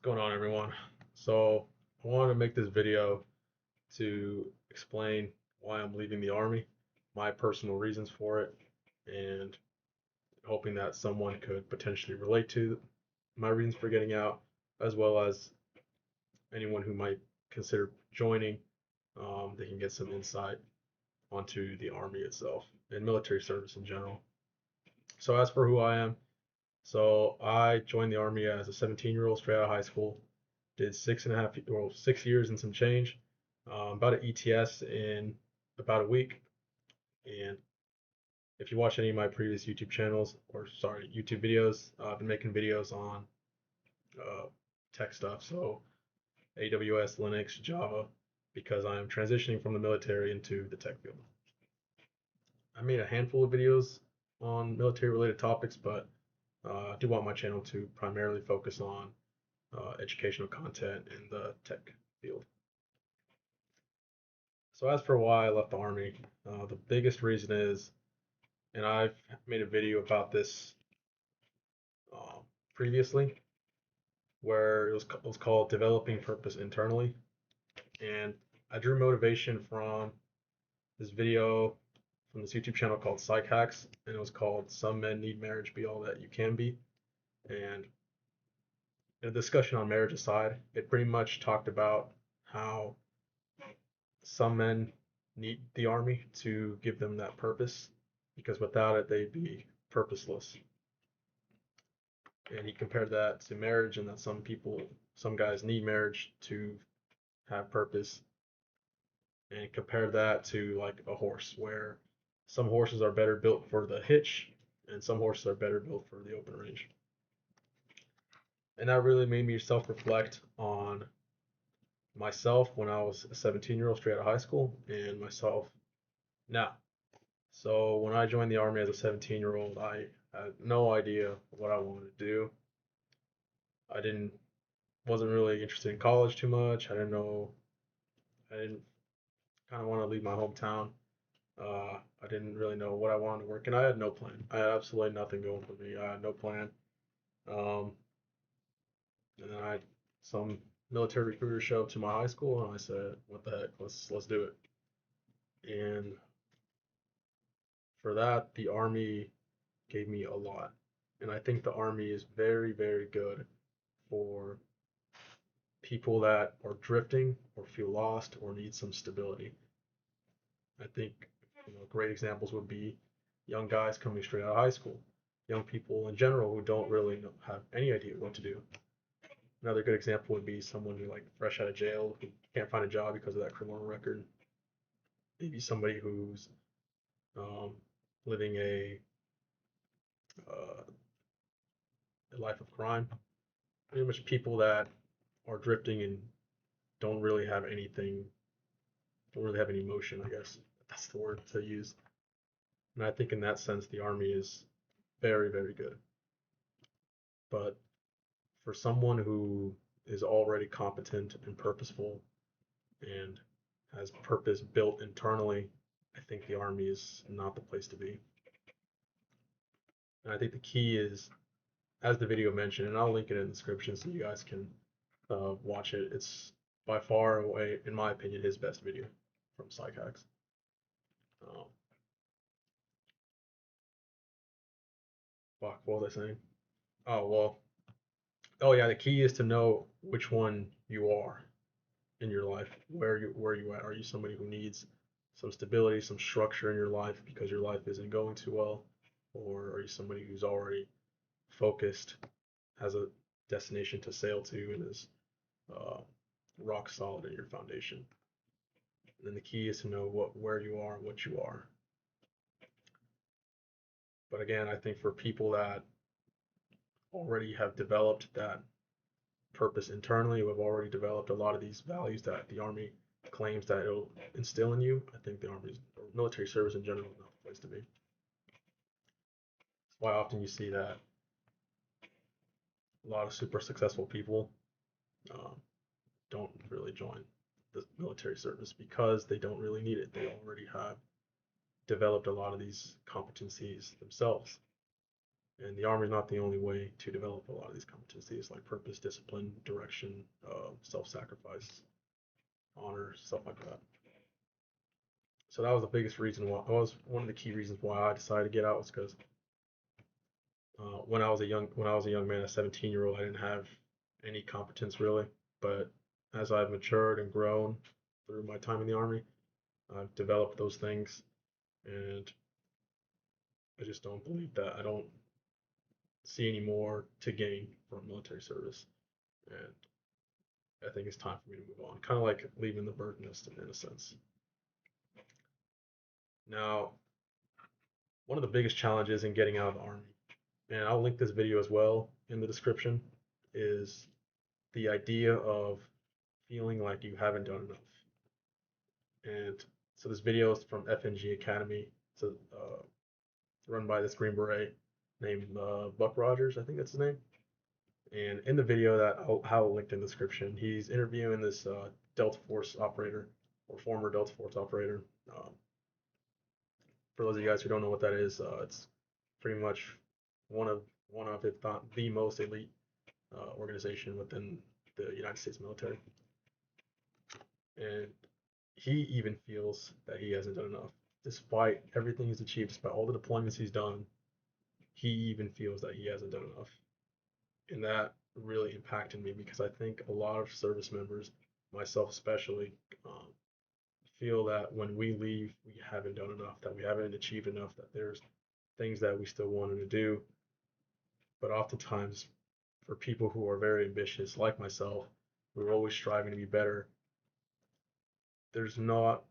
Going on, everyone? So I wanted to make this video to explain why I'm leaving the Army, my personal reasons for it, and hoping that someone could potentially relate to my reasons for getting out, as well as anyone who might consider joining. They can get some insight onto the Army itself and military service in general. So as for who I am, so I joined the Army as a 17-year-old straight out of high school. Did 6 years and some change. About an ETS in about a week. And if you watch any of my previous YouTube channels, or sorry, YouTube videos, I've been making videos on uh, tech stuff. So AWS, Linux, Java, because I am transitioning from the military into the tech field. I made a handful of videos on military related topics, but I do want my channel to primarily focus on educational content in the tech field. So as for why I left the Army, the biggest reason is, and I've made a video about this uh, previously, where it was called Developing Purpose Internally. And I drew motivation from this video from this YouTube channel called Psychacks, and it was called Some Men Need Marriage Be All That You Can Be. And in a discussion on marriage aside, it pretty much talked about how some men need the Army to give them that purpose, because without it, they'd be purposeless. And he compared that to marriage, and that some guys need marriage to have purpose. And he compared that to like a horse, where some horses are better built for the hitch, and some horses are better built for the open range. And that really made me self-reflect on myself when I was a 17-year-old straight out of high school, and myself now. So when I joined the Army as a 17-year-old, I had no idea what I wanted to do. I didn't wasn't really interested in college too much. I didn't kind of want to leave my hometown. I didn't really know what I wanted to work in. I had no plan. I had absolutely nothing going for me. I had no plan. Um, and then some military recruiter showed up to my high school, and I said, "What the heck? Let's do it." And for that, the Army gave me a lot. And I think the Army is very, very good for people that are drifting or feel lost or need some stability. I think great examples would be young guys coming straight out of high school, young people in general who don't really have any idea what to do. Another good example would be someone who like fresh out of jail who can't find a job because of that criminal record. Maybe somebody who's um, living uh, a life of crime. Pretty much people that are drifting and don't really have anything, don't really have any emotion, I guess. That's the word to use. And I think in that sense, the Army is very, very good. But for someone who is already competent and purposeful and has purpose built internally, I think the Army is not the place to be. And I think the key is, as the video mentioned, and I'll link it in the description so you guys can watch it. It's by far away, in my opinion, his best video from Psychacks. Um, Fuck, what was I saying? Oh, well, oh yeah, the key is to know which one you are in your life. Where you at? Are you somebody who needs some stability, some structure in your life because your life isn't going too well? Or are you somebody who's already focused, has a destination to sail to, and is uh, rock solid in your foundation? And then the key is to know where you are and what you are. But again, I think for people that already have developed that purpose internally, who have already developed a lot of these values that the Army claims that it'll instill in you, I think the Army or military service in general is not the place to be. That's why often you see that a lot of super successful people um, don't really join the military service because they don't really need it. They already have developed a lot of these competencies themselves. And the Army is not the only way to develop a lot of these competencies like purpose, discipline, direction, self-sacrifice, honor, stuff like that. So that was the biggest reason why. That was one of the key reasons why I decided to get out, was because when I was a young man, a 17-year-old, I didn't have any competence really. But as I've matured and grown through my time in the Army, I've developed those things, and I just don't believe that. I don't see any more to gain from military service, and I think it's time for me to move on. Kind of like leaving the bird nest in a sense. Now, one of the biggest challenges in getting out of the Army, and I'll link this video as well in the description, is the idea of feeling like you haven't done enough. And so this video is from FNG Academy. It's run by this Green Beret named Buck Rogers, I think that's his name. And in the video that I'll link in the description, he's interviewing this Delta Force operator, or former Delta Force operator. For those of you guys who don't know what that is, it's pretty much one of if not the most elite organization within the United States military. And he even feels that he hasn't done enough, despite everything he's achieved, despite all the deployments he's done. He even feels that he hasn't done enough, and that really impacted me because I think a lot of service members, myself especially, feel that when we leave, we haven't done enough, that we haven't achieved enough, that there's things that we still wanted to do. But oftentimes, for people who are very ambitious, like myself, who are always striving to be better, there's not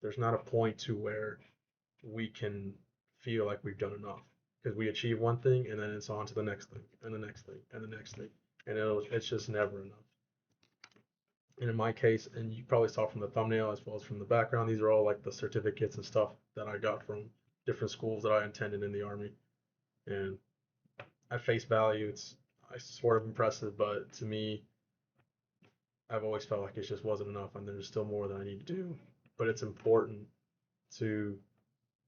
there's not a point to where we can feel like we've done enough, because we achieve one thing and then it's on to the next thing and the next thing and the next thing, and it's just never enough. And in my case, and you probably saw from the thumbnail as well as from the background, these are all like the certificates and stuff that I got from different schools that I attended in the Army. And at face value, it's sort of impressive, but to me, I've always felt like it just wasn't enough, and there's still more that I need to do. But it's important to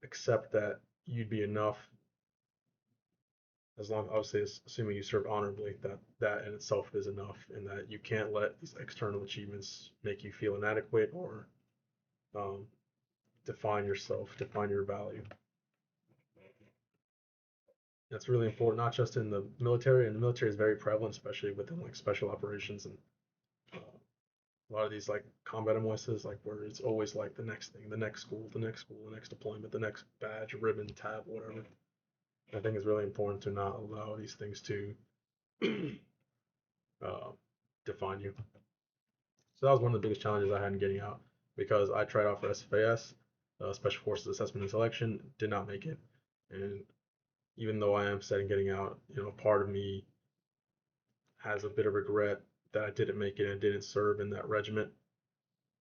accept that you'd be enough, as long, obviously, assuming you serve honorably, that in itself is enough, and that you can't let these external achievements make you feel inadequate or um, define yourself, define your value. That's really important, not just in the military, and the military is very prevalent, especially within like special operations and a lot of these like combat MOSs, like where it's always like the next thing, the next school, the next school, the next deployment, the next badge, ribbon, tab, whatever. I think it's really important to not allow these things to uh, define you. So that was one of the biggest challenges I had in getting out, because I tried out for SFAS, Special Forces Assessment and Selection, did not make it. And even though I am set in getting out, part of me has a bit of regret that I didn't make it and didn't serve in that regiment.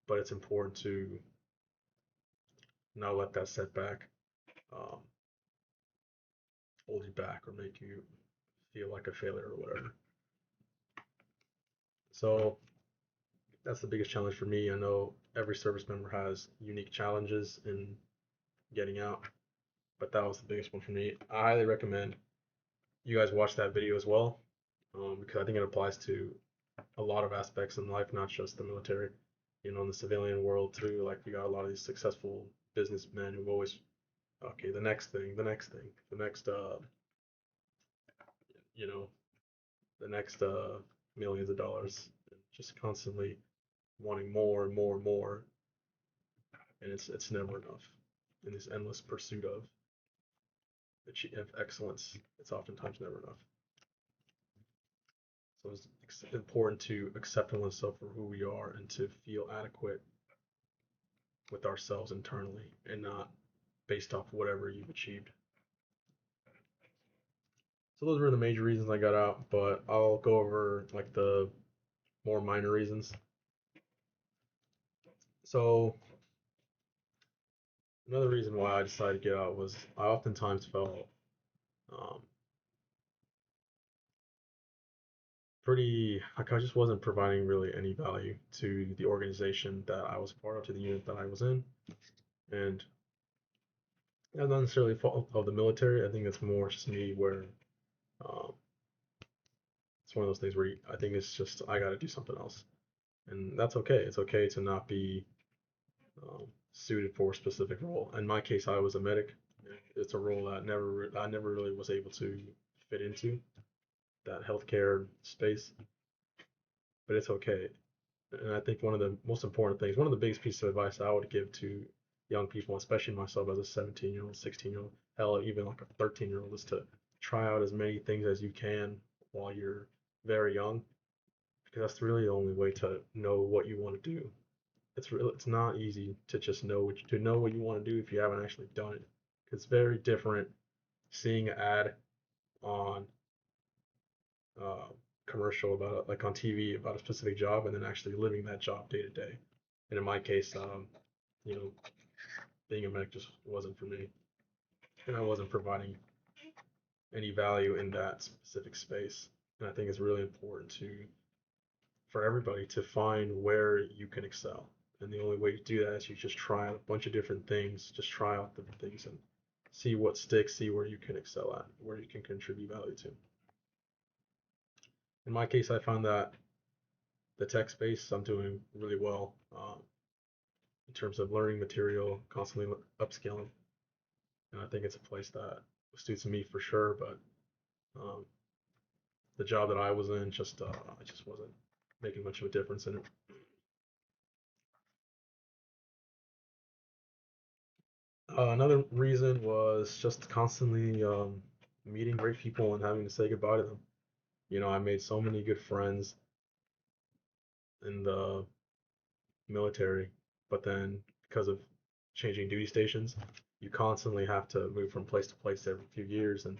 But it's important to not let that setback um, hold you back or make you feel like a failure or whatever. So that's the biggest challenge for me. I know every service member has unique challenges in getting out, but that was the biggest one for me. I highly recommend you guys watch that video as well, because I think it applies to a lot of aspects in life, not just the military. In the civilian world too, like you got a lot of these successful businessmen who always, okay, the next thing, the next thing, the next, you know, the next millions of dollars, just constantly wanting more and more and more, and it's never enough. In this endless pursuit of excellence, it's oftentimes never enough. So it's important to accept oneself for who we are and to feel adequate with ourselves internally, and not based off whatever you've achieved. So those were the major reasons I got out, but I'll go over like the more minor reasons. So another reason why I decided to get out was I oftentimes felt um, pretty like I just wasn't providing really any value to the organization that I was part of, to the unit that I was in. And That's not necessarily fault of the military. I think it's more just me where um, it's one of those things where I think it's just I got to do something else, and that's okay. It's okay to not be suited for a specific role. In my case, I was a medic. It's a role that I never really was able to fit into that healthcare space, but it's okay. And I think one of the most important things, one of the biggest pieces of advice I would give to young people, especially myself as a 17-year-old, 16-year-old, hell, even like a 13-year-old, is to try out as many things as you can while you're very young, because that's really the only way to know what you want to do. It's not easy to just know what you want to do if you haven't actually done it. It's very different seeing an ad on uh, commercial about like on TV about a specific job and then actually living that job day to day. And in my case, you know, being a medic just wasn't for me, and I wasn't providing any value in that specific space. And I think it's really important to for everybody to find where you can excel. And the only way to do that is you just try out a bunch of different things, just try out different things and see what sticks, see where you can excel at, where you can contribute value to. In my case, I found that the tech space I'm doing really well in terms of learning material, constantly upskilling, and I think it's a place that suits me for sure. But um, the job that I was in I just wasn't making much of a difference in it. Another reason was just constantly meeting great people and having to say goodbye to them. You know, I made so many good friends in the military, but then because of changing duty stations, you constantly have to move from place to place every few years, and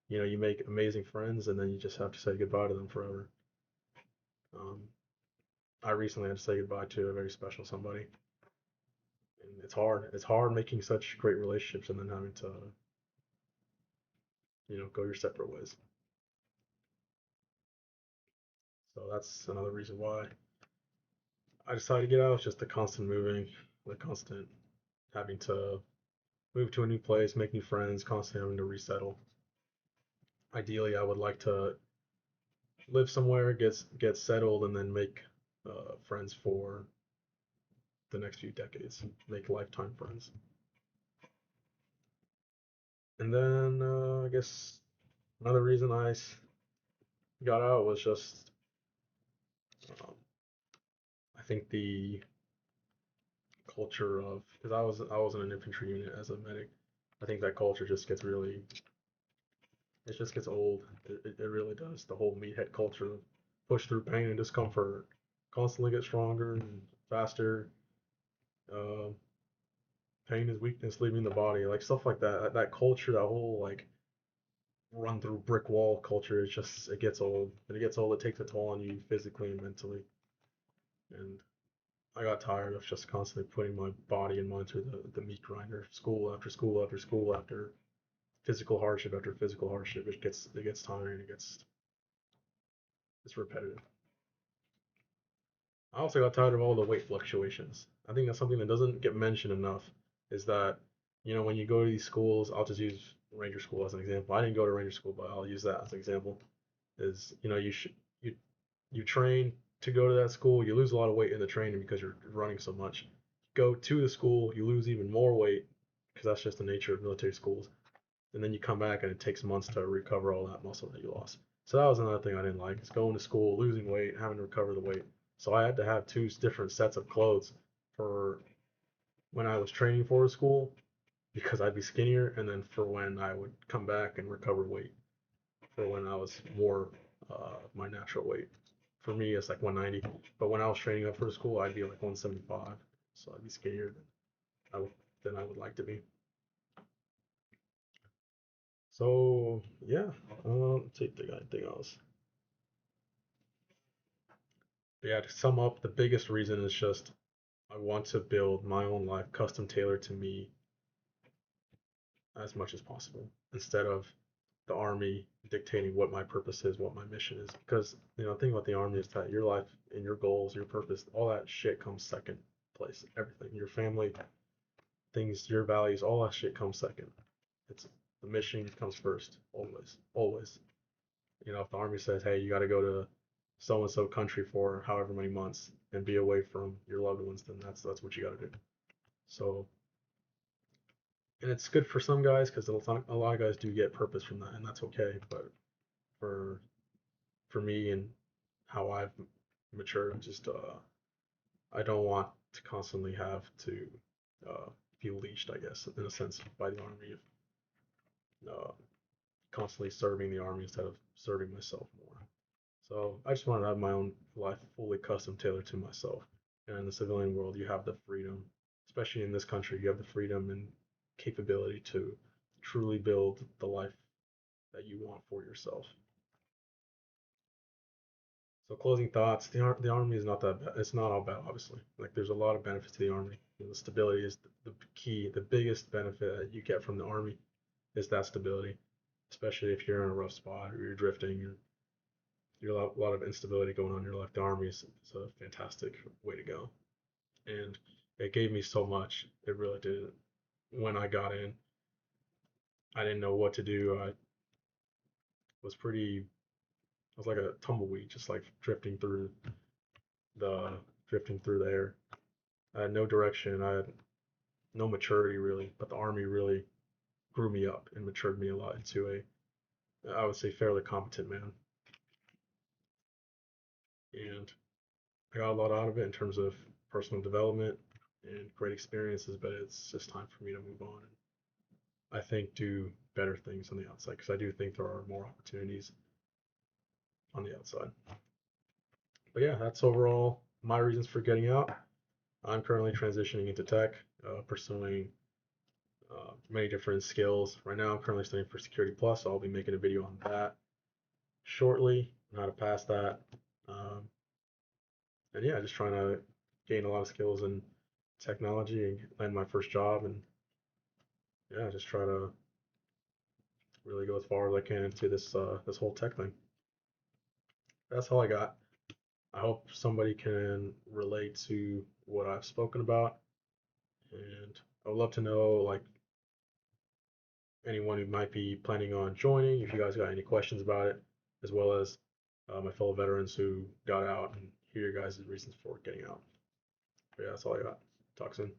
you know, you make amazing friends, and then you just have to say goodbye to them forever. Um, I recently had to say goodbye to a very special somebody, and it's hard. It's hard making such great relationships and then having to, you know, go your separate ways. So that's another reason why I decided to get out. It's just the constant moving, the constant having to move to a new place, make new friends, constantly having to resettle. Ideally, I would like to live somewhere, get settled, and then make friends for the next few decades, make lifetime friends. And then I guess another reason got out was just um, I think the culture of because I was in an infantry unit as a medic. I think that culture just gets really it just gets old. It really does. The whole meathead culture of push through pain and discomfort, constantly get stronger and faster. Uh, Pain is weakness leaving the body, like stuff like that. That culture, that whole like run through brick wall culture, it gets old. And it gets old. It takes a toll on you physically and mentally. And I got tired of just constantly putting my body and mind through the meat grinder, school after school after school after physical hardship after physical hardship. It gets tiring. It's repetitive. I also got tired of all the weight fluctuations. I think that's something that doesn't get mentioned enough. Is that you know when you go to these schools, I'll just use Ranger School as an example. I didn't go to Ranger School, but I'll use that as an example. Is you know you you train to go to that school, you lose a lot of weight in the training because you're running so much. Go to the school, you lose even more weight because that's just the nature of military schools. And then you come back and it takes months to recover all that muscle that you lost. So that was another thing I didn't like. Is going to school, losing weight, having to recover the weight. So I had to have two different sets of clothes for when I was training for school because I'd be skinnier, and then for when I would come back and recover weight for when I was more my natural weight. For me, it's like 190, but when I was training up for school, I'd be like 175, so I'd be skinnier than I would like to be. So yeah, let's see if they got anything else. But yeah, to sum up, the biggest reason is just I want to build my own life custom tailored to me as much as possible instead of the army dictating what my purpose is, what my mission is. Because you know, the thing about the army is that your life and your goals, your purpose, all that shit comes second place. Everything, your family, things, your values, all that shit comes second. It's the mission comes first, always, always. You know, if the army says, hey, you got to go to so and so country for however many months and be away from your loved ones, then that's what you got to do. So, and it's good for some guys because a lot of guys do get purpose from that, and that's okay. But for for me and how I've matured, just I don't want to constantly have to uh, be leashed, I guess, in a sense, by the army. Uh, Constantly serving the army instead of serving myself more. So I just wanted to have my own life fully custom tailored to myself. And in the civilian world, you have the freedom, especially in this country, you have the freedom and capability to truly build the life that you want for yourself. So closing thoughts, the army is not that bad. It's not all bad, obviously. Like there's a lot of benefits to the army. You know, the stability is the key. The biggest benefit that you get from the army is that stability, especially if you're in a rough spot or you're drifting, you're a lot of instability going on in your life. The army is a fantastic way to go, and it gave me so much. It really did. When I got in, I didn't know what to do. I was pretty. I was like a tumbleweed, just like the drifting through the air. I had no direction. I had no maturity really, but the army really grew me up and matured me a lot into I would say, fairly competent man. And I got a lot out of it in terms of personal development and great experiences, but it's just time for me to move on and I think do better things on the outside because I do think there are more opportunities on the outside. But yeah, that's overall my reasons for getting out. I'm currently transitioning into tech, pursuing many different skills. Right now, I'm currently studying for Security Plus, so I'll be making a video on that shortly, on how to pass that. Um, and yeah, just trying to gain a lot of skills in technology and land my first job, and yeah, just try to really go as far as I can into this whole tech thing. That's all I got. I hope somebody can relate to what I've spoken about, and I would love to know like anyone who might be planning on joining, if you guys got any questions about it, as well as my fellow veterans who got out and hear your guys' reasons for getting out. But yeah, that's all I got. Talk soon.